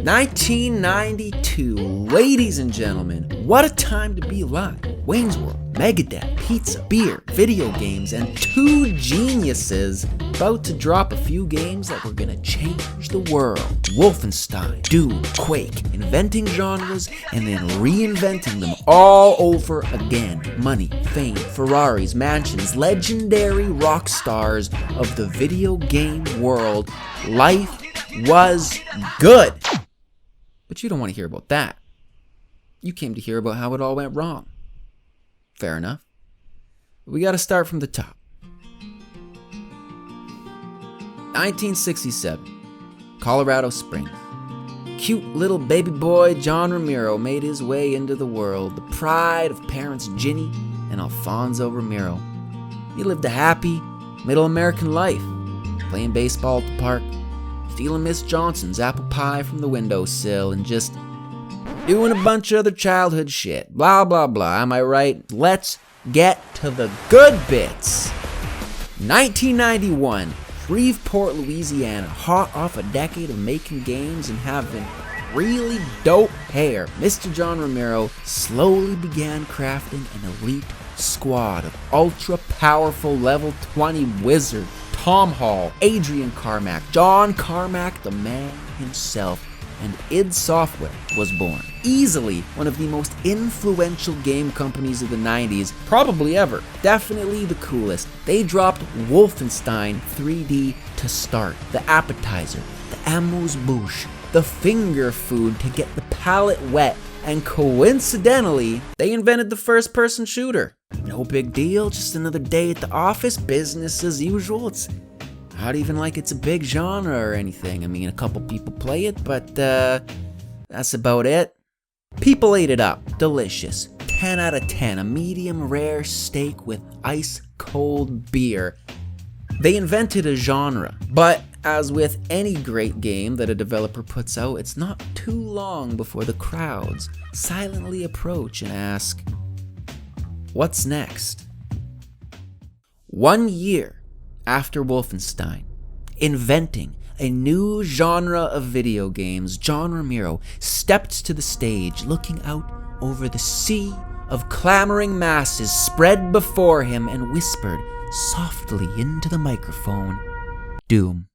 1992, ladies and gentlemen, what a time to be alive. Wayne's World, Megadeth, pizza, beer, video games, and two geniuses about to drop a few games that were gonna change the world. Wolfenstein, DOOM, Quake, inventing genres and then reinventing them all over again. Money, fame, Ferraris, mansions, legendary rock stars of the video game world. Life was good. But you don't want to hear about that. You came to hear about how it all went wrong. Fair enough. We gotta start from the top. 1967, Colorado Springs. Cute little baby boy John Romero made his way into the world, the pride of parents Ginny and Alfonso Romero. He lived a happy, middle American life, playing baseball at the park, stealing Miss Johnson's apple pie from the windowsill, and just doing a bunch of other childhood shit. Blah, blah, blah. Am I right? Let's get to the good bits. 1991, Shreveport, Louisiana, hot off a decade of making games and having really dope hair. Mr. John Romero slowly began crafting an elite squad of ultra-powerful level 20 wizard Tom Hall, Adrian Carmack, John Carmack, the man himself, and id Software was born. Easily one of the most influential game companies of the 90s, probably ever. Definitely the coolest. They dropped Wolfenstein 3D to start. The appetizer, the amuse-bouche, the finger food to get the palate wet, and coincidentally, they invented the first-person shooter. No big deal, just another day at the office, business as usual. It's not even like it's a big genre or anything. I mean, a couple people play it, but that's about it. People ate it up. Delicious. 10 out of 10. A medium rare steak with ice cold beer. They invented a genre, but as with any great game that a developer puts out, it's not too long before the crowds silently approach and ask, what's next? 1 year after Wolfenstein, inventing a new genre of video games, John Romero stepped to the stage, looking out over the sea of clamoring masses spread before him, and whispered softly into the microphone, Doom.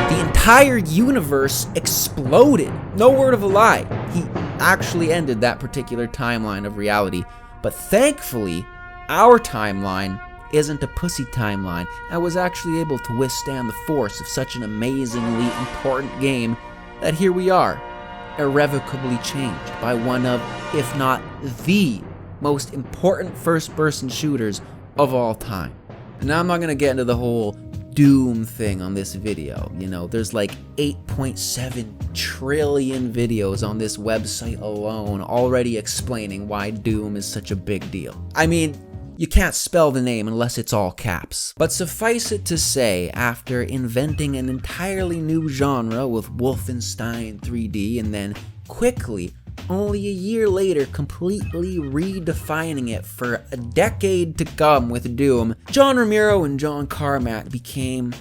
The entire universe exploded. No word of a lie. He actually ended that particular timeline of reality. But thankfully, our timeline isn't a pussy timeline. I was actually able to withstand the force of such an amazingly important game that here we are, irrevocably changed by one of, if not the most important first-person shooters of all time. Now, I'm not going to get into the whole Doom thing on this video. You know, there's like 8.7 trillion videos on this website alone already explaining why Doom is such a big deal. I mean, you can't spell the name unless it's all caps. But suffice it to say, after inventing an entirely new genre with Wolfenstein 3D and then quickly, only a year later, completely redefining it for a decade to come with Doom, John Romero and John Carmack became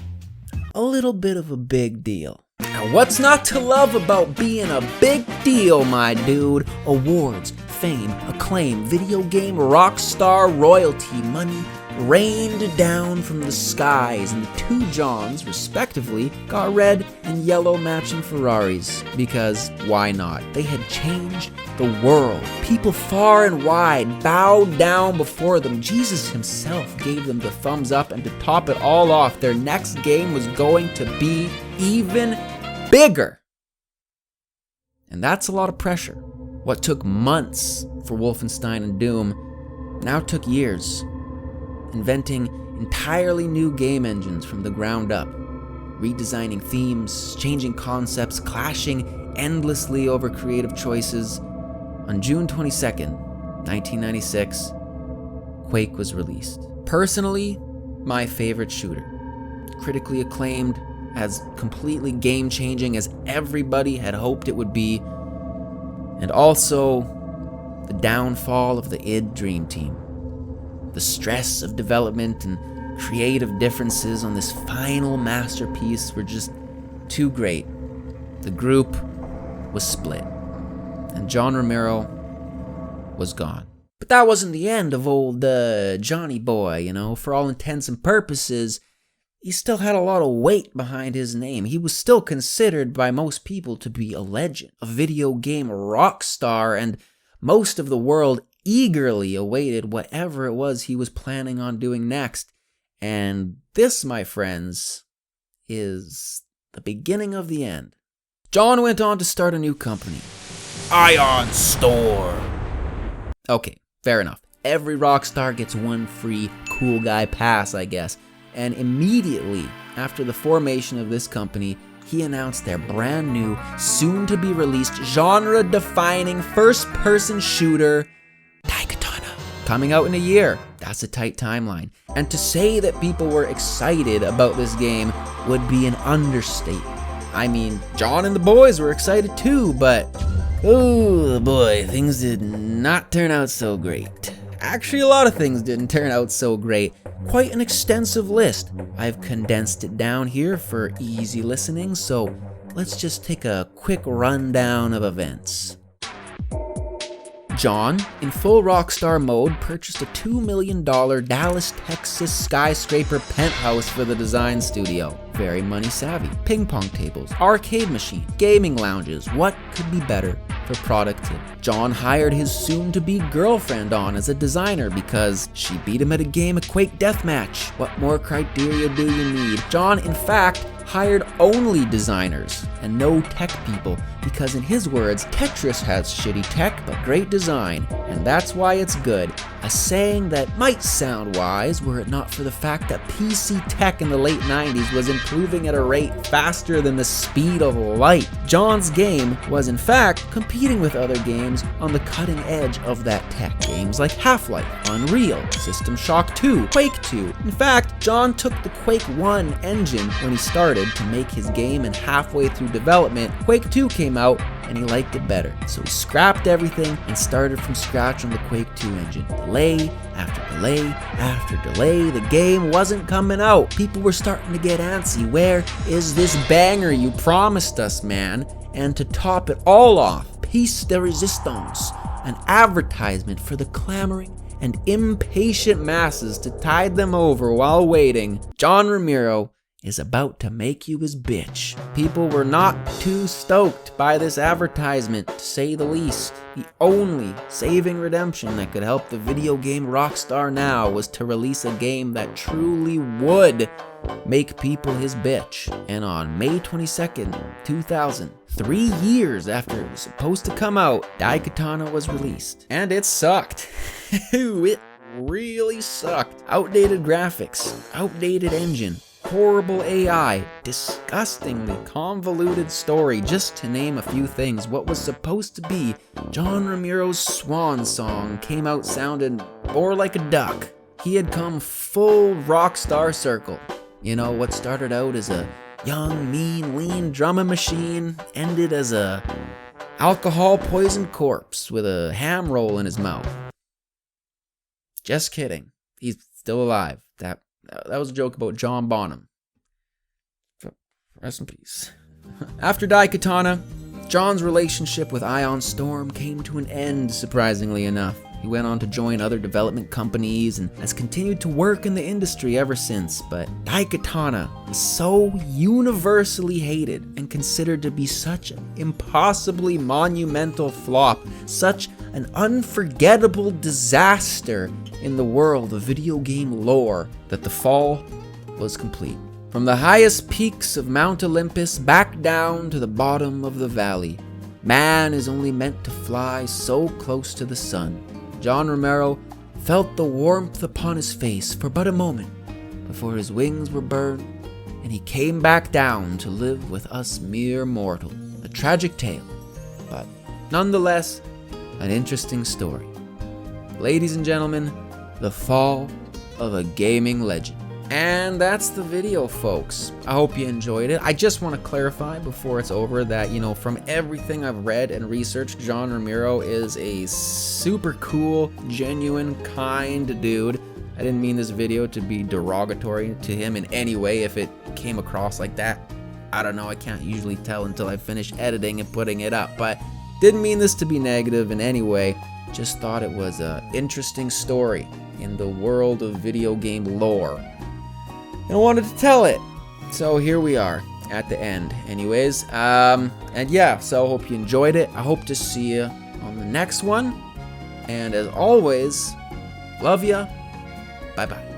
a little bit of a big deal. Now, what's not to love about being a big deal, my dude? Awards, fame, acclaim, video game rockstar royalty, money rained down from the skies, and the two Johns, respectively, got red and yellow matching Ferraris, because why not? They had changed the world. People far and wide bowed down before them. Jesus himself gave them the thumbs up, and to top it all off, their next game was going to be even bigger. And that's a lot of pressure. What took months for Wolfenstein and Doom now took years. Inventing entirely new game engines from the ground up, redesigning themes, changing concepts, clashing endlessly over creative choices. On June 22nd, 1996, Quake was released. Personally, my favorite shooter. Critically acclaimed, as completely game-changing as everybody had hoped it would be, and also the downfall of the id Dream Team. The stress of development and creative differences on this final masterpiece were just too great. The group was split, and John Romero was gone. But that wasn't the end of old Johnny Boy, you know. For all intents and purposes, he still had a lot of weight behind his name. He was still considered by most people to be a legend, a video game rock star, and most of the world eagerly awaited whatever it was he was planning on doing next. And this, my friends, is the beginning of the end. John went on to start a new company, Ion Storm. Okay, fair enough. Every rockstar gets one free cool guy pass, I guess. And immediately after the formation of this company, he announced their brand new, soon-to-be-released, genre-defining first-person shooter, Daikatana, coming out in a year. That's a tight timeline. And to say that people were excited about this game would be an understatement. I mean, John and the boys were excited too, but oh boy, things did not turn out so great. Actually, a lot of things didn't turn out so great. Quite an extensive list. I've condensed it down here for easy listening, so let's just take a quick rundown of events. John, in full rockstar mode, purchased a $2 million Dallas, Texas skyscraper penthouse for the design studio. Very money savvy. Ping pong tables, arcade machine, gaming lounges. What could be better for productivity? John hired his soon-to-be girlfriend on as a designer because she beat him at a game of Quake Deathmatch. What more criteria do you need? John, in fact, hired only designers and no tech people because, in his words, Tetris has shitty tech but great design, and that's why it's good. A saying that might sound wise were it not for the fact that PC tech in the late 90s was improving at a rate faster than the speed of light. John's game was, in fact, competing with other games on the cutting edge of that tech. Games like Half-Life, Unreal, System Shock 2, Quake 2. In fact, John took the Quake 1 engine when he started to make his game, and halfway through development, Quake 2 came out and he liked it better. So he scrapped everything and started from scratch on the Quake 2 engine. Delay after delay after delay, the game wasn't coming out. People were starting to get antsy. Where is this banger you promised us, man? And to top it all off, Piece de Resistance, an advertisement for the clamoring and impatient masses to tide them over while waiting. John Romero is about to make you his bitch. People were not too stoked by this advertisement, to say the least. The only saving redemption that could help the video game rockstar now was to release a game that truly would make people his bitch. And on May 22nd, 2000, 3 years after it was supposed to come out, Daikatana was released. And it sucked. It really sucked. Outdated graphics, outdated engine, horrible AI, disgustingly convoluted story, just to name a few things. What was supposed to be John Romero's swan song came out sounding more like a duck. He had come full rockstar circle. You know, what started out as a young, mean, lean drumming machine ended as a alcohol-poisoned corpse with a ham roll in his mouth. Just kidding. He's still alive. That was a joke about John Bonham. Rest in peace. After Daikatana, John's relationship with Ion Storm came to an end, surprisingly enough. He went on to join other development companies and has continued to work in the industry ever since. But Daikatana was so universally hated and considered to be such an impossibly monumental flop, such an unforgettable disaster in the world of video game lore, that the fall was complete. From the highest peaks of Mount Olympus back down to the bottom of the valley, man is only meant to fly so close to the sun. John Romero felt the warmth upon his face for but a moment before his wings were burned and he came back down to live with us mere mortals. A tragic tale, but nonetheless an interesting story. Ladies and gentlemen, the fall of a gaming legend. And that's the video, folks. I hope you enjoyed it. I just want to clarify before it's over that, you know, from everything I've read and researched, John Romero is a super cool, genuine, kind dude. I didn't mean this video to be derogatory to him in any way. If it came across like that, I don't know, I can't usually tell until I finish editing and putting it up, but didn't mean this to be negative in any way. Just thought it was an interesting story in the world of video game lore, and I wanted to tell it. So here we are at the end. Anyways, and yeah, so hope you enjoyed it. I hope to see you on the next one, and as always, love ya. Bye bye.